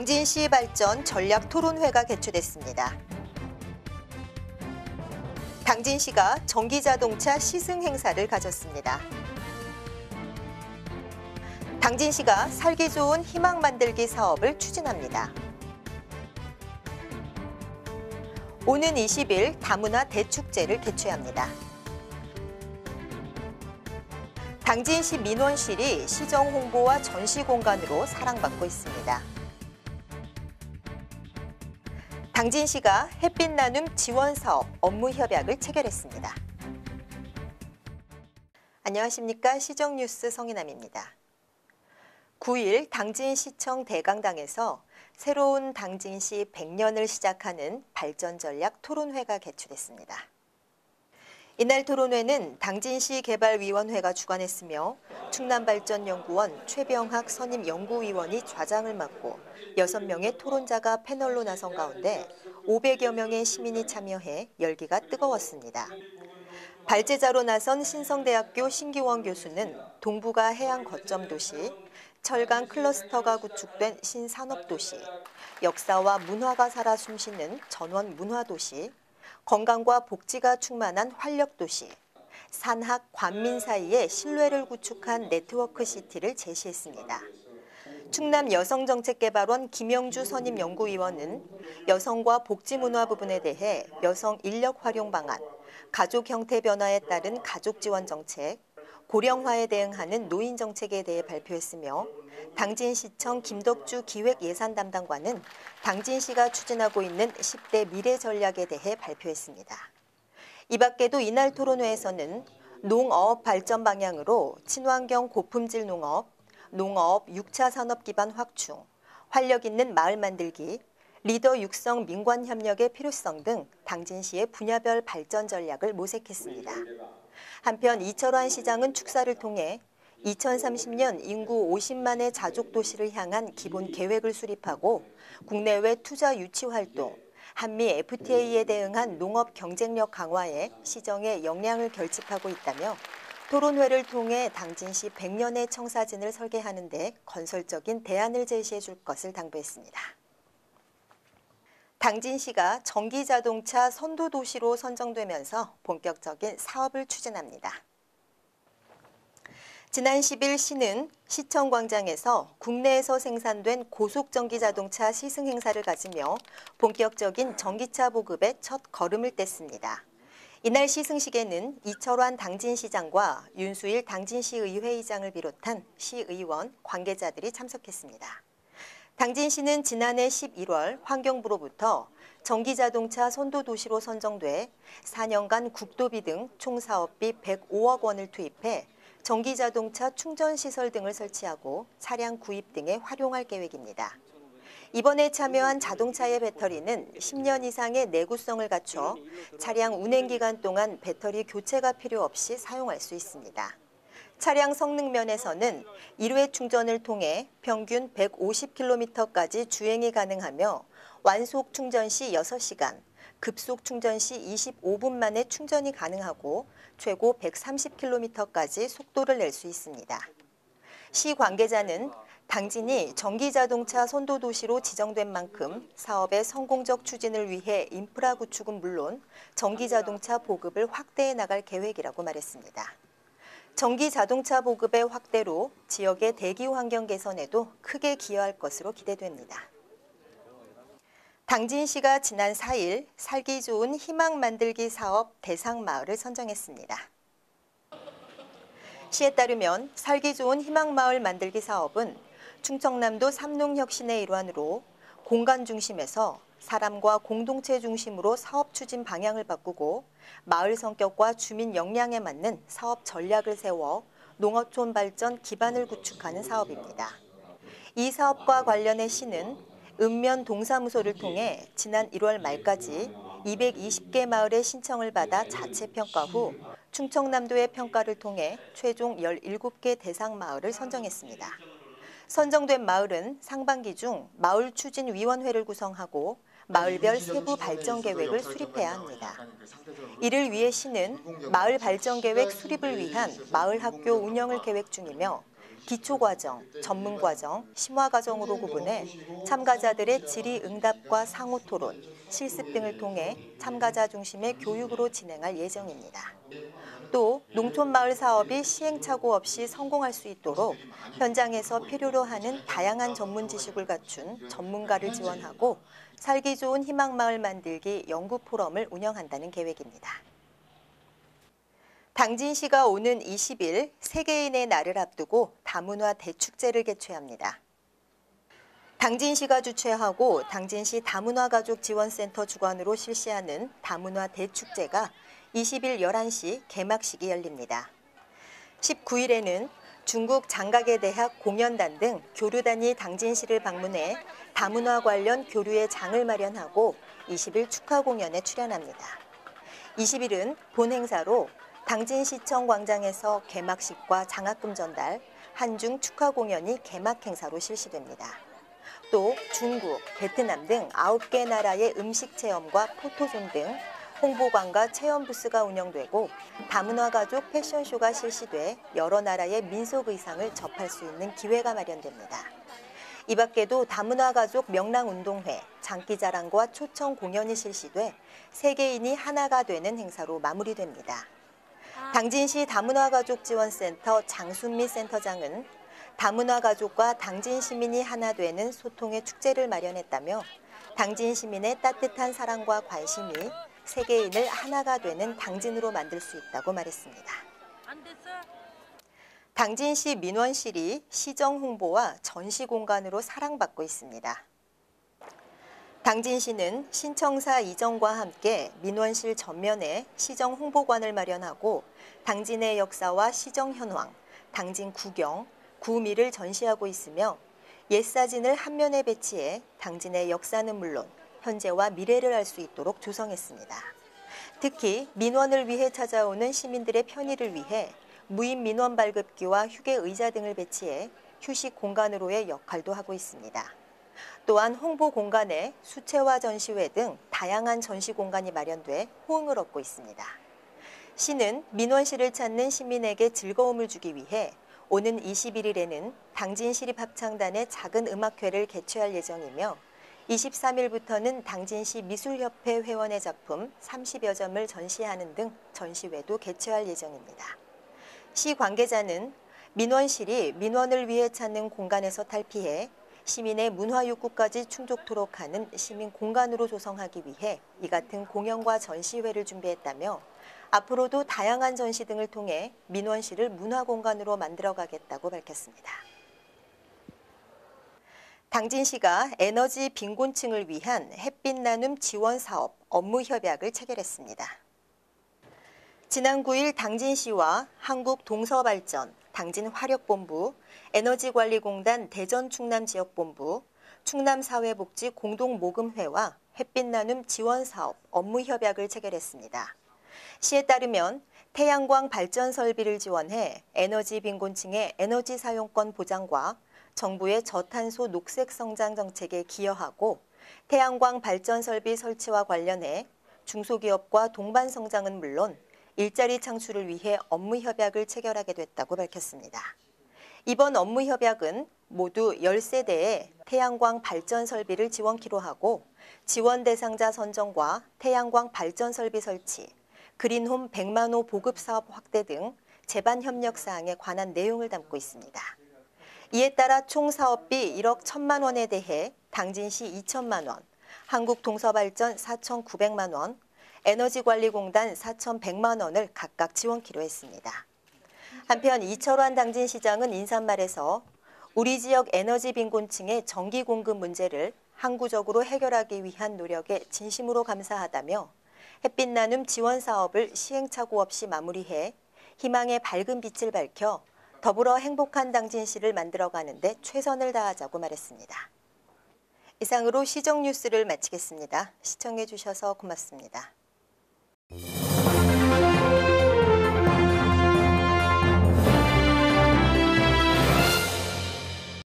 당진시 발전 전략 토론회가 개최됐습니다. 당진시가 전기자동차 시승 행사를 가졌습니다. 당진시가 살기 좋은 희망 만들기 사업을 추진합니다. 오는 20일 다문화 대축제를 개최합니다. 당진시 민원실이 시정 홍보와 전시 공간으로 사랑받고 있습니다. 당진시가 햇빛 나눔 지원 사업 업무 협약을 체결했습니다. 안녕하십니까. 시정뉴스 성인남입니다. 9일 당진시청 대강당에서 새로운 당진시 100년을 시작하는 발전전략 토론회가 개최됐습니다. 이날 토론회는 당진시 개발위원회가 주관했으며 충남발전연구원 최병학 선임연구위원이 좌장을 맡고 6명의 토론자가 패널로 나선 가운데 500여 명의 시민이 참여해 열기가 뜨거웠습니다. 발제자로 나선 신성대학교 신기원 교수는 동부가 해양 거점 도시, 철강 클러스터가 구축된 신산업도시, 역사와 문화가 살아 숨쉬는 전원 문화도시, 건강과 복지가 충만한 활력도시, 산학, 관민 사이에 신뢰를 구축한 네트워크시티를 제시했습니다. 충남 여성정책개발원 김영주 선임연구위원은 여성과 복지문화 부분에 대해 여성 인력 활용 방안, 가족 형태 변화에 따른 가족 지원 정책, 고령화에 대응하는 노인 정책에 대해 발표했으며 당진시청 김덕주 기획예산 담당관은 당진시가 추진하고 있는 10대 미래 전략에 대해 발표했습니다. 이 밖에도 이날 토론회에서는 농업 발전 방향으로 친환경 고품질 농업, 농업 6차 산업 기반 확충, 활력 있는 마을 만들기, 리더 육성 민관 협력의 필요성 등 당진시의 분야별 발전 전략을 모색했습니다. 한편 이철환 시장은 축사를 통해 2030년 인구 50만의 자족 도시를 향한 기본 계획을 수립하고 국내외 투자 유치 활동, 한미 FTA에 대응한 농업 경쟁력 강화에 시정에 역량을 결집하고 있다며 토론회를 통해 당진시 100년의 청사진을 설계하는 데 건설적인 대안을 제시해 줄 것을 당부했습니다. 당진시가 전기자동차 선도도시로 선정되면서 본격적인 사업을 추진합니다. 지난 10일 시는 시청광장에서 국내에서 생산된 고속전기자동차 시승 행사를 가지며 본격적인 전기차 보급에 첫 걸음을 뗐습니다. 이날 시승식에는 이철환 당진시장과 윤수일 당진시의회의장을 비롯한 시의원, 관계자들이 참석했습니다. 당진시는 지난해 11월 환경부로부터 전기자동차 선도도시로 선정돼 4년간 국도비 등 총 사업비 105억 원을 투입해 전기자동차 충전시설 등을 설치하고 차량 구입 등에 활용할 계획입니다. 이번에 참여한 자동차의 배터리는 10년 이상의 내구성을 갖춰 차량 운행기간 동안 배터리 교체가 필요 없이 사용할 수 있습니다. 차량 성능 면에서는 1회 충전을 통해 평균 150km까지 주행이 가능하며 완속 충전 시 6시간, 급속 충전 시 25분 만에 충전이 가능하고 최고 130km까지 속도를 낼 수 있습니다. 시 관계자는 당진이 전기자동차 선도도시로 지정된 만큼 사업의 성공적 추진을 위해 인프라 구축은 물론 전기자동차 보급을 확대해 나갈 계획이라고 말했습니다. 전기자동차 보급의 확대로 지역의 대기 환경 개선에도 크게 기여할 것으로 기대됩니다. 당진시가 지난 4일 살기 좋은 희망 만들기 사업 대상 마을을 선정했습니다. 시에 따르면 살기 좋은 희망 마을 만들기 사업은 충청남도 삼농혁신의 일환으로 공간 중심에서 사람과 공동체 중심으로 사업 추진 방향을 바꾸고 마을 성격과 주민 역량에 맞는 사업 전략을 세워 농어촌 발전 기반을 구축하는 사업입니다. 이 사업과 관련해 시는 읍면 동사무소를 통해 지난 1월 말까지 220개 마을의 신청을 받아 자체 평가 후 충청남도의 평가를 통해 최종 17개 대상 마을을 선정했습니다. 선정된 마을은 상반기 중 마을추진위원회를 구성하고 마을별 세부 발전 계획을 수립해야 합니다. 이를 위해 시는 마을 발전 계획 수립을 위한 마을 학교 운영을 계획 중이며 기초과정, 전문과정, 심화과정으로 구분해 참가자들의 질의응답과 상호토론, 실습 등을 통해 참가자 중심의 교육으로 진행할 예정입니다. 또 농촌마을 사업이 시행착오 없이 성공할 수 있도록 현장에서 필요로 하는 다양한 전문 지식을 갖춘 전문가를 지원하고 살기 좋은 희망마을 만들기 연구포럼을 운영한다는 계획입니다. 당진시가 오는 20일 세계인의 날을 앞두고 다문화 대축제를 개최합니다. 당진시가 주최하고 당진시 다문화가족지원센터 주관으로 실시하는 다문화 대축제가 20일 11시 개막식이 열립니다. 19일에는 중국 장가계대학 공연단 등 교류단이 당진시를 방문해 다문화 관련 교류의 장을 마련하고 20일 축하 공연에 출연합니다. 20일은 본 행사로 당진시청 광장에서 개막식과 장학금 전달, 한중 축하 공연이 개막 행사로 실시됩니다. 또 중국, 베트남 등 9개 나라의 음식 체험과 포토존 등 홍보관과 체험 부스가 운영되고 다문화 가족 패션쇼가 실시돼 여러 나라의 민속 의상을 접할 수 있는 기회가 마련됩니다. 이 밖에도 다문화 가족 명랑운동회, 장기자랑과 초청 공연이 실시돼 세계인이 하나가 되는 행사로 마무리됩니다. 당진시 다문화가족지원센터 장순미 센터장은 다문화 가족과 당진 시민이 하나 되는 소통의 축제를 마련했다며 당진 시민의 따뜻한 사랑과 관심이 세계인을 하나가 되는 당진으로 만들 수 있다고 말했습니다. 당진시 민원실이 시정 홍보와 전시 공간으로 사랑받고 있습니다. 당진시는 신청사 이전과 함께 민원실 전면에 시정 홍보관을 마련하고 당진의 역사와 시정 현황, 당진 구경, 구미를 전시하고 있으며 옛사진을 한 면에 배치해 당진의 역사는 물론 현재와 미래를 알 수 있도록 조성했습니다. 특히 민원을 위해 찾아오는 시민들의 편의를 위해 무인 민원 발급기와 휴게 의자 등을 배치해 휴식 공간으로의 역할도 하고 있습니다. 또한 홍보 공간에 수채화 전시회 등 다양한 전시 공간이 마련돼 호응을 얻고 있습니다. 시는 민원실을 찾는 시민에게 즐거움을 주기 위해 오는 21일에는 당진시립합창단의 작은 음악회를 개최할 예정이며 23일부터는 당진시 미술협회 회원의 작품 30여 점을 전시하는 등 전시회도 개최할 예정입니다. 시 관계자는 민원실이 민원을 위해 찾는 공간에서 탈피해 시민의 문화 욕구까지 충족토록 하는 시민 공간으로 조성하기 위해 이 같은 공연과 전시회를 준비했다며 앞으로도 다양한 전시 등을 통해 민원실을 문화공간으로 만들어가겠다고 밝혔습니다. 당진시가 에너지 빈곤층을 위한 햇빛 나눔 지원 사업 업무 협약을 체결했습니다. 지난 9일 당진시와 한국동서발전, 당진화력본부, 에너지관리공단 대전충남지역본부, 충남사회복지공동모금회와 햇빛 나눔 지원 사업 업무 협약을 체결했습니다. 시에 따르면 태양광 발전 설비를 지원해 에너지 빈곤층의 에너지 사용권 보장과 정부의 저탄소 녹색 성장 정책에 기여하고 태양광 발전 설비 설치와 관련해 중소기업과 동반 성장은 물론 일자리 창출을 위해 업무 협약을 체결하게 됐다고 밝혔습니다. 이번 업무 협약은 모두 10세대의 태양광 발전 설비를 지원키로 하고 지원 대상자 선정과 태양광 발전 설비 설치, 그린홈 100만 호 보급 사업 확대 등 제반 협력 사항에 관한 내용을 담고 있습니다. 이에 따라 총 사업비 1억 1천만 원에 대해 당진시 2천만 원, 한국동서발전 4,900만 원, 에너지관리공단 4,100만 원을 각각 지원키로 했습니다. 한편 이철환 당진시장은 인사말에서 우리 지역 에너지 빈곤층의 전기 공급 문제를 항구적으로 해결하기 위한 노력에 진심으로 감사하다며 햇빛 나눔 지원 사업을 시행착오 없이 마무리해 희망의 밝은 빛을 밝혀 더불어 행복한 당진시를 만들어가는 데 최선을 다하자고 말했습니다. 이상으로 시정 뉴스를 마치겠습니다. 시청해 주셔서 고맙습니다.